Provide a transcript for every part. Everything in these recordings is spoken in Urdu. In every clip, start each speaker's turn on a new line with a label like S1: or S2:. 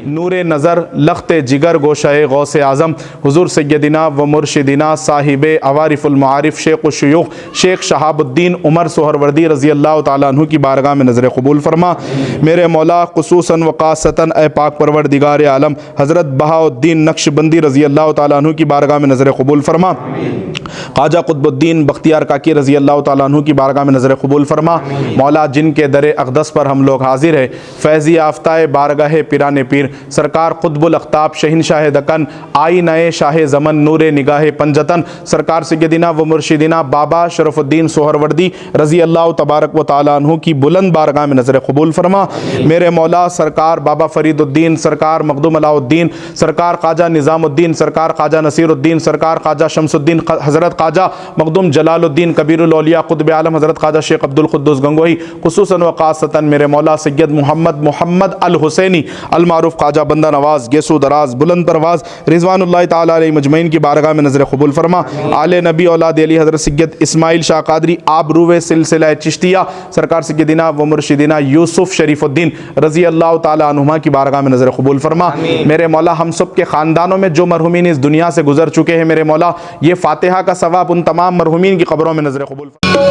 S1: نور نظر لخت جگر گوشہ غوث اعظم حضور سیدنا و مرشدنا صاحب عوارف المعارف شیخ الشیوخ شیخ شہاب الدین عمر سہروردی رضی اللہ تعالیٰ عنہ کی بارگاہ میں نظر قبول فرما۔ میرے مولا خصوصاً و خاصتاً اے پاک پروردگار عالم حضرت بہاؤالدین نقشبندی رضی اللہ تعالیٰ عنہ کی بارگاہ میں نظر قبول فرما۔ خواجہ قطب الدین بختیار کاکی رضی اللہ تعالیٰ عنہ کی بارگاہ میں نظر قبول فرما۔ مولا جن کے در اقدس پر ہم لوگ حاضر ہیں، فیض یافتہ بارگاہ پیران پیر سرکار قطب الاقطاب شہنشاہ دکن آئینہ شاہ زمن نور نگاہ پنجتن سرکار سیدنا و مرشدنا بابا شرف الدین سہروردی رضی اللہ تبارک و تعالیٰ عنہ کی بلند بارگاہ میں نظر قبول فرما۔ میرے مولا سرکار بابا فرید الدین سرکار مخدوم علاء الدین سرکار خواجہ نظام الدین سرکار خواجہ نصیر الدین سرکار خواجہ شمس الدین حضرت خواجہ مخدوم جلال الدین کبیر الاولیاء قطب عالم حضرت خواجہ شیخ عبد القدوس گنگوہی خصوصاً و خاصتاً میرے مولا سید محمد الحسینی المعروف خواجہ بندہ نواز گیسو دراز بلند پرواز رضوان اللہ تعالیٰ علیہ مجمعین کی بارگاہ میں نظر قبول فرما۔ آل نبی اولاد علی حضرت سید اسماعیل شاہ قادری آبروِ سلسلہ چشتیہ سرکار سیدنا و مرشدنا یوسف شریف الدین رضی اللہ تعالیٰ عنہما کی بارگاہ میں نظر قبول فرما۔ میرے مولا ہم سب کے خاندانوں میں جو مرحومین اس دنیا سے گزر چکے ہیں، میرے مولا یہ فاتحہ کا ثواب ان تمام مرحومین کی قبروں میں نظر قبول فرما۔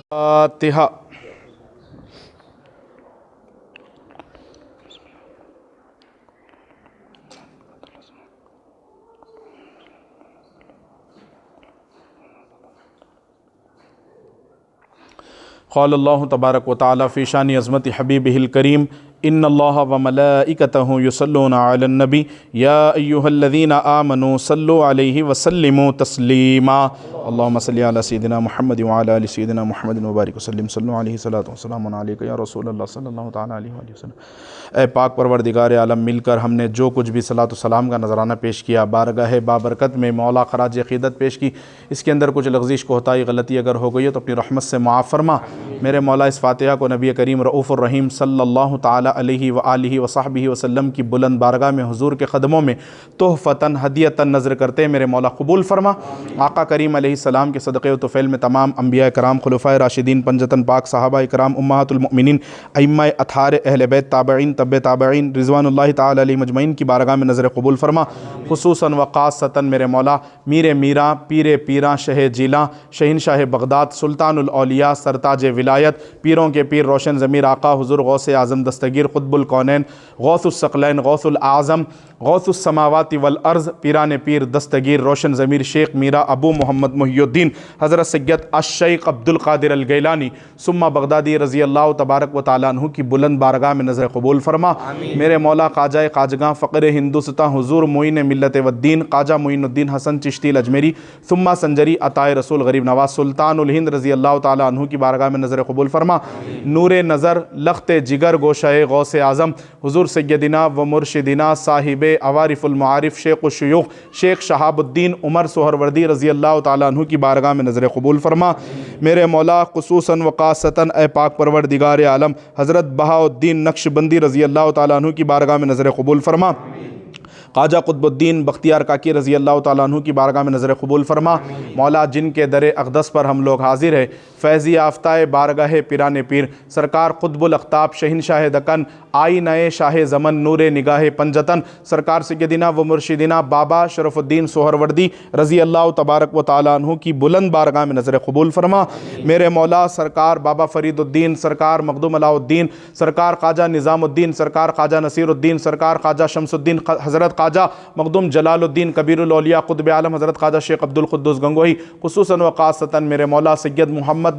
S1: فاتحہ۔ قال اللہ تبارک و تعالی فی شان عظمت حبیبہ الکریم ان اللہ و ملائکتہ یصلون علی النبی یا ایہا الذین آمنوا صلوا علیہ وسلموا تسلیما اللہم صلی علی سیدنا محمد وعلی آل سیدنا محمد وبارک وسلم صلوا علیہ صلاۃ وسلام علیک یا رسول اللہ صلی اللہ تعالیٰ علیہ وآلہ وسلم۔ اے پاک پروردگار عالم، مل کر ہم نے جو کچھ بھی صلاۃ و سلام کا نذرانہ پیش کیا، بارگاہ بابرکت میں مولا خراج عقیدت پیش کی، اس کے اندر کچھ لغزش کوتاہی غلطی اگر ہو گئی ہے تو اپنی رحمت سے معاف فرما۔ میرے مولا اس فاتحہ کو نبی کریم رؤوف الرحیم صلی اللہ تعالیٰ علیہ وآلہ وصحبہ وسلم کی بلند بارگاہ میں حضور کے قدموں میں تحفتاً ہدیتاً نظر کرتے میرے مولا قبول فرما۔ آقا کریم علیہ السلام کے صدقے و طفیل میں تمام انبیاء کرام خلفائے راشدین پنجتن پاک صحابہ کرام امہات المؤمنین ائمہ اطہار اہل بیت تابعین تبع تابعین رضوان اللہ تعالی علیہ مجمعین کی بارگاہ میں نظر قبول فرما۔ خصوصاً و خاصتاً میرے مولا میر میراں پیر پیراں شہ جیلاں شہنشاہ بغداد سلطان الاولیاء سرتاج ولایت پیروں کے پیر روشن ضمیر آقا حضور غوث اعظم دستگیر قطب الکونین غوث الثقلین غوث الاعظم غوث السماوات والارض پیران پیر دستگیر روشن ضمیر شیخ میرا ابو محمد محی الدین حضرت سید الشیخ عبد القادر الگیلانی ثم بغدادی رضی اللہ تبارک و تعالیٰ عنہ کی بلند بارگاہ میں نظر قبول فرما۔ میرے مولا خواجہ خواجگاں فقر ہندوستاں حضور معین ملت والدین خواجہ معین الدین حسن چشتی الاجمیری ثم سنجری عطائے رسول غریب نواز سلطان الہند رضی اللہ تعالیٰ عنہ کی بارگاہ میں نظر قبول فرما۔ نور نظر لخت جگر گوشہ غوث اعظم حضور سیدنا و مرشدنا صاحب عوارف المعارف شیخ الشیوخ شیخ شہاب الدین عمر سہروردی رضی اللہ تعالیٰ عنہ کی بارگاہ میں نظر قبول فرما۔ میرے مولا خصوصاً و خاصتاً اے پاک پروردگار عالم حضرت بہاؤالدین نقشبندی رضی اللہ تعالیٰ عنہ کی بارگاہ میں نظر قبول فرما۔ خواجہ قطب الدین بختیار کاکی رضی اللہ تعالیٰ عنہ کی بارگاہ میں نظر قبول فرما۔ مولا جن کے در اقدس پر ہم لوگ حاضر ہیں، فیض یافتہ بارگاہ پیران پیر سرکار قطب الاقطاب شہنشاہ دکن آئینہ شاہ زمن نور نگاہ پنجتن سرکار سیدنا و مرشدنا بابا شرف الدین سہروردی رضی اللہ تبارک و تعالیٰ عنہ کی بلند بارگاہ میں نظر قبول فرما۔ میرے مولا سرکار بابا فرید الدین سرکار مخدوم علاء الدین سرکار خواجہ نظام الدین سرکار خواجہ نصیر الدین سرکار خواجہ شمس الدین حضرت خواجہ مخدوم جلال الدین کبیر الاولیاء قطب عالم حضرت خواجہ شیخ عبد القدوس گنگوہی خصوصاً و خاصتاً میرے مولا سید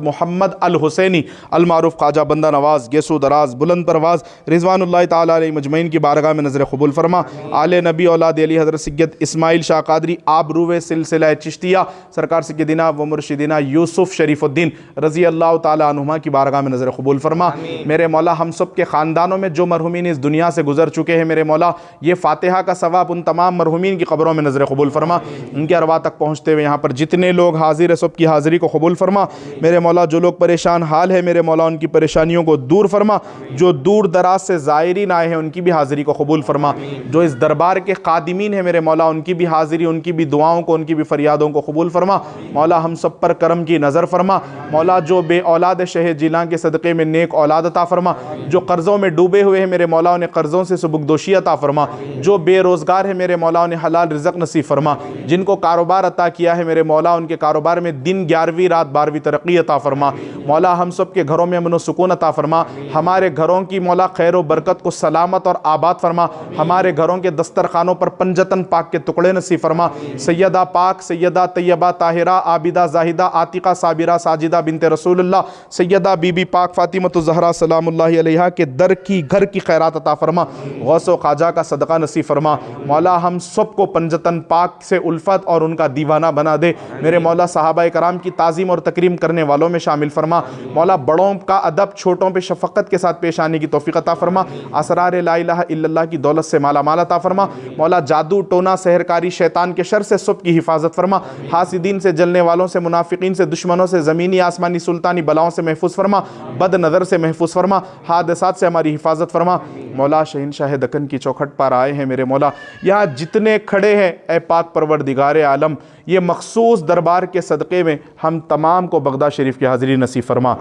S1: محمد الحسینی المعروف خواجہ بندہ نواز گیسو دراز بلند پرواز رضوان اللہ تعالیٰ علیہ مجمعین کی بارگاہ میں نظر قبول فرما۔ آل نبی اولاد علی حضرت سید اسماعیل شاہ قادری آبروِ سلسلہ چشتیہ سرکار سیدنا و مرشدنا یوسف شریف الدین رضی اللہ تعالیٰ عنہما کی بارگاہ میں نظر قبول فرما۔ میرے مولا ہم سب کے خاندانوں میں جو مرحومین اس دنیا سے گزر چکے ہیں، میرے مولا یہ فاتحہ کا ثواب ثواب ان تمام مرحومین کی قبروں میں نظر قبول فرما، ان کے ارواح تک پہنچتے ہوئے یہاں پر جتنے لوگ حاضر ہیں سب کی حاضری کو قبول فرما۔ میرے مولا جو لوگ پریشان حال ہے میرے مولا ان کی پریشانیوں کو دور فرما، جو دور دراز سے زائرین آئے ہیں ان کی بھی حاضری کو قبول فرما، جو اس دربار کے خادمین ہیں میرے مولا ان کی بھی حاضری، ان کی بھی دعاؤں کو، ان کی بھی فریادوں کو قبول فرما۔ مولا ہم سب پر کرم کی نظر فرما۔ مولا جو بے اولاد شہ جیلان کے صدقے میں نیک اولاد عطا فرما، جو قرضوں میں ڈوبے ہوئے ہیں میرے مولا انہیں قرضوں سے سبکدوشی عطا فرما، جو بے روزگار ہے میرے مولا انہیں حلال رزق نصیب فرما، جن کو کاروبار عطا کیا ہے میرے مولا ان کے کاروبار میں دن 11ویں رات 12ویں ترقی عطا فرما۔ مولا ہم سب کے گھروں میں امن و سکون عطا فرما، ہمارے گھروں کی مولا خیر و برکت کو سلامت اور آباد فرما، ہمارے گھروں کے دسترخوانوں پر پنجتن پاک کے ٹکڑے نصیب فرما۔ سیدہ پاک، سیدہ طیبہ طاہرہ عابدہ زاہدہ عاتقہ صابرہ ساجدہ بنت رسول اللہ سیدہ بی بی پاک فاطمۃ الزہرا سلام اللہ علیہا کے در کی گھر کی خیرات عطا فرما، غوث و خواجہ کا صدقہ نصیب فرما۔ مولا ہم سب کو پنجتن پاک سے الفت اور ان کا دیوانہ بنا دے میرے مولا، صحابہ کرام کی تعظیم اور تکریم کرنے والوں میں شامل فرما۔ مولا بڑوں کا ادب، چھوٹوں پہ شفقت کے ساتھ پیش آنے کی توفیق عطا فرما، اسرار لا الہ الا اللہ کی دولت سے مالا مال عطا فرما۔ مولا جادو ٹونا سحرکاری شیطان کے شر سے سب کی حفاظت فرما، حاسدین سے، جلنے والوں سے، منافقین سے، دشمنوں سے، زمینی آسمانی سلطانی بلاؤں سے محفوظ فرما، بد نظر سے محفوظ فرما، حادثات سے ہماری حفاظت فرما۔ مولا شہنشاہ دکن کی چوکھٹ پر آئے ہیں میرے مولا، یہاں جتنے کھڑے ہیں اے پاک پروردگار عالم، یہ مخصوص دربار کے صدقے میں ہم تمام کو بغداد شریف کی حاضری نصیب فرما۔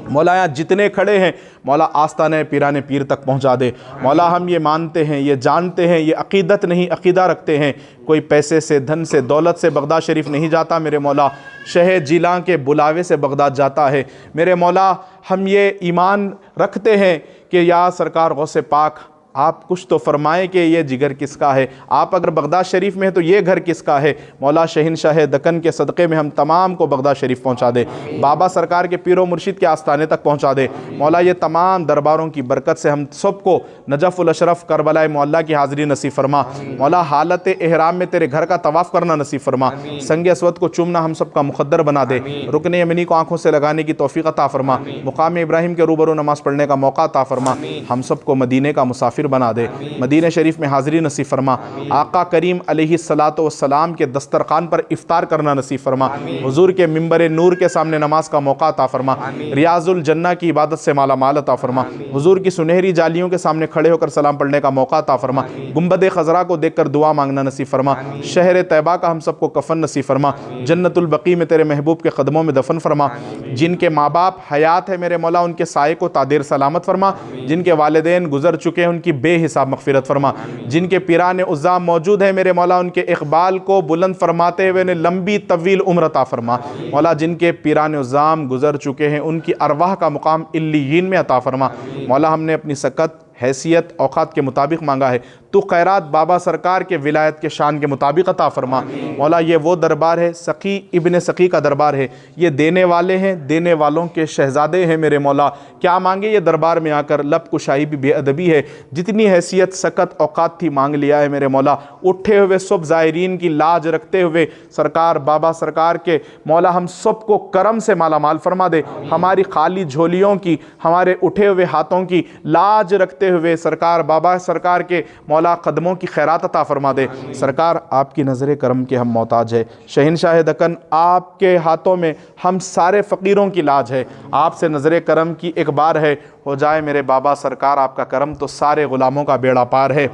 S1: مولا یہاں جتنے کھڑے ہیں مولا آستانہ پیران پیر تک پہنچا دے۔ مولا ہم یہ مانتے ہیں، یہ جانتے ہیں، یہ عقیدت نہیں عقیدہ رکھتے ہیں، کوئی پیسے سے، دھن سے، دولت سے بغداد شریف نہیں جاتا میرے مولا، شہ جیلاں کے بلاوے سے بغداد جاتا ہے میرے مولا۔ ہم یہ ایمان رکھتے ہیں کہ یا سرکار غوث پاک آپ کچھ تو فرمائیں کہ یہ جگر کس کا ہے، آپ اگر بغداد شریف میں ہیں تو یہ گھر کس کا ہے۔ مولا شہنشاہ دکن کے صدقے میں ہم تمام کو بغداد شریف پہنچا دے، بابا سرکار کے پیر و مرشد کے آستانے تک پہنچا دے۔ مولا یہ تمام درباروں کی برکت سے ہم سب کو نجف الاشرف کربلا معلیٰ کی حاضری نصیب فرما۔ مولا حالت احرام میں تیرے گھر کا طواف کرنا نصیب فرما، سنگ اسود کو چومنا ہم سب کا مقدر بنا دے، رکن یمنی کو آنکھوں سے لگانے کی توفیق عطا فرما، مقام ابراہیم کے روبرو نماز پڑھنے کا موقع عطا فرما، ہم سب کو مدینے کا مسافر بنا دے، مدینہ شریف میں حاضری نصیب فرما، آقا کریم علیہ الصلاۃ والسلام کے دسترخوان پر افطار کرنا نصیب فرما، حضور کے منبر نور کے سامنے نماز کا موقع عطا فرما، ریاض الجنہ کی عبادت سے مالا مال عطا فرما، حضور کی سنہری جالیوں کے سامنے کھڑے ہو کر سلام پڑھنے کا موقع عطا فرما، گنبد خضرا کو دیکھ کر دعا مانگنا نصیب فرما، شہر طیبہ کا ہم سب کو کفن نصیب فرما، جنت البقیع میں تیرے محبوب کے قدموں میں دفن فرما، جن کے ماں باپ حیات ہے میرے مولا ان کے سائے کو تادیر سلامت فرما، جن کے والدین گزر چکے ہیں ان کی بے حساب مغفرت فرما، جن کے پیران عزام موجود ہیں میرے مولا ان کے اقبال کو بلند فرماتے ہوئے انہیں لمبی طویل عمر عطا فرما۔ مولا جن کے پیران عزام گزر چکے ہیں ان کی ارواح کا مقام علیین میں عطا فرما۔ مولا ہم نے اپنی سکت، حیثیت، اوقات کے مطابق مانگا ہے، تو خیرات بابا سرکار کے ولایت کے شان کے مطابق عطا فرما۔ مولا یہ وہ دربار ہے، سقی ابن سقی کا دربار ہے، یہ دینے والے ہیں، دینے والوں کے شہزادے ہیں میرے مولا، کیا مانگے یہ دربار میں آ کر، لب کشائی بھی بے ادبی ہے، جتنی حیثیت سکت اوقات تھی مانگ لیا ہے میرے مولا، اٹھے ہوئے سب زائرین کی لاج رکھتے ہوئے سرکار بابا سرکار کے مولا ہم سب کو کرم سے مالا مال فرما دے، ہماری خالی جھولیوں کی، ہمارے اٹھے ہوئے ہاتھوں کی لاج رکھتے ہوئے سرکار بابا سرکار کے مولا قدموں کی خیرات عطا فرما دے۔ سرکار آپ کی نظر کرم کے ہم محتاج ہے، شہنشاہ دکن آپ کے ہاتھوں میں ہم سارے فقیروں کی لاج ہے، آپ سے نظر کرم کی ایک بار ہے، ہو جائے میرے بابا سرکار آپ کا کرم تو سارے غلاموں کا بیڑا پار ہے۔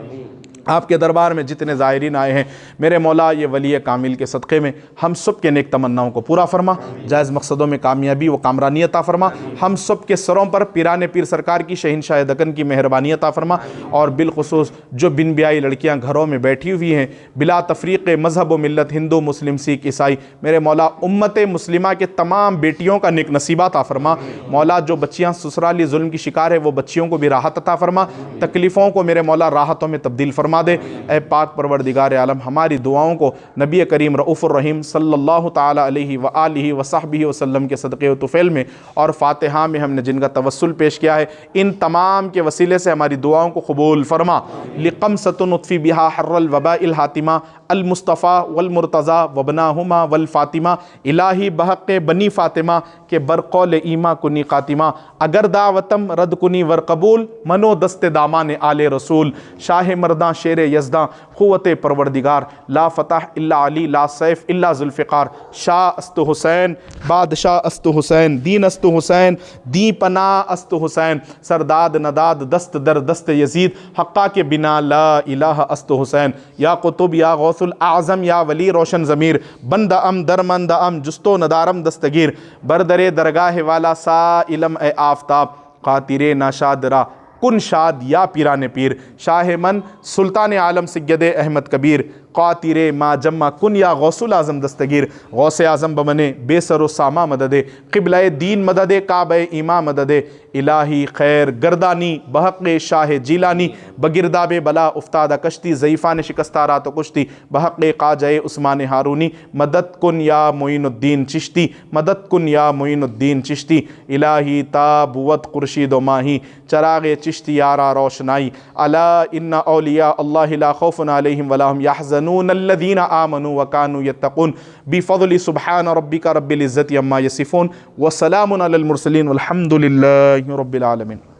S1: آپ کے دربار میں جتنے زائرین آئے ہیں میرے مولا یہ ولی کامل کے صدقے میں ہم سب کے نیک تمناؤں کو پورا فرما، جائز مقصدوں میں کامیابی و کامرانی عطا فرما، ہم سب کے سروں پر پیران پیر سرکار کی شہنشاہ دکن کی مہربانی عطا فرما، اور بالخصوص جو بن بیائی لڑکیاں گھروں میں بیٹھی ہوئی ہیں بلا تفریق مذہب و ملت، ہندو مسلم سکھ عیسائی، میرے مولا امت مسلمہ کے تمام بیٹیوں کا نیک نصیبہ عطا فرما۔ مولا جو بچیاں سسرالی ظلم کی شکار ہے وہ بچیوں کو بھی راحت عطا فرما، تکلیفوں کو میرے مولا راحتوں میں تبدیل فرما دے۔ اے پاک پروردگار عالم ہماری دعاؤں کو نبی کریم رؤوف الرحیم صلی اللہ تعالی علیہ وآلہ وصحبہ وسلم کے صدقے و طفیل میں اور فاتحہ میں ہم نے جن کا توسل پیش کیا ہے ان تمام کے وسیلے سے ہماری دعاؤں کو قبول فرما۔ لقمصۃ نطفی بہا حر الوباء الحاتمہ المصطفیٰ والمرتضیٰ وبناہما والفاطمہ الہی بحق بنی فاطمہ کے برقول ایماں کنی خاتمہ اگر دعوتم رد کنی ور قبول منو دست دامان آل رسول شاہ مرداں شیر یزداں قوت پروردگار لا فتح الا علی لا سیف الا ذوالفقار شاہ است حسین بادشاہ است حسین دین است حسین دی پناہ است حسین سرداد نداد دست در دست یزید حقا کے بنا لا الہ است حسین یا قطب یا غوث الاعظم یا ولی روشن ضمیر بند ام درمند ام جستو ندارم دستگیر بردر درگاہ والا سا علم اے آفتاب قاطر ناشادرا کن شاد یا پیران پیر شاہ من سلطان عالم سید احمد کبیر قاطر ما جمع کن یا غوث الاعظم دستگیر غوث اعظم بمنے بے سر و ساما مدد قبلہ دین مدد کعبہ ایماں مدد الہی خیر گردانی بحق شاہ جیلانی بگرداب بلا افتادہ کشتی ضعیفان شکستہ رات و کشتی بحق خواجہ عثمان ہارونی مدد کن یا معین الدین چشتی مدد کن یا معین الدین چشتی الہی تابوت خورشید و ماہی چراغ چشتی یارا روشنائی الا ان اولیاء اللہ لا خوف علیہم ولا هم يحزنون الذين آمنوا وكانوا يتقون بفضل سبحان ربك رب العزة عما يصفون وسلام على المرسلين والحمد لله رب العالمين.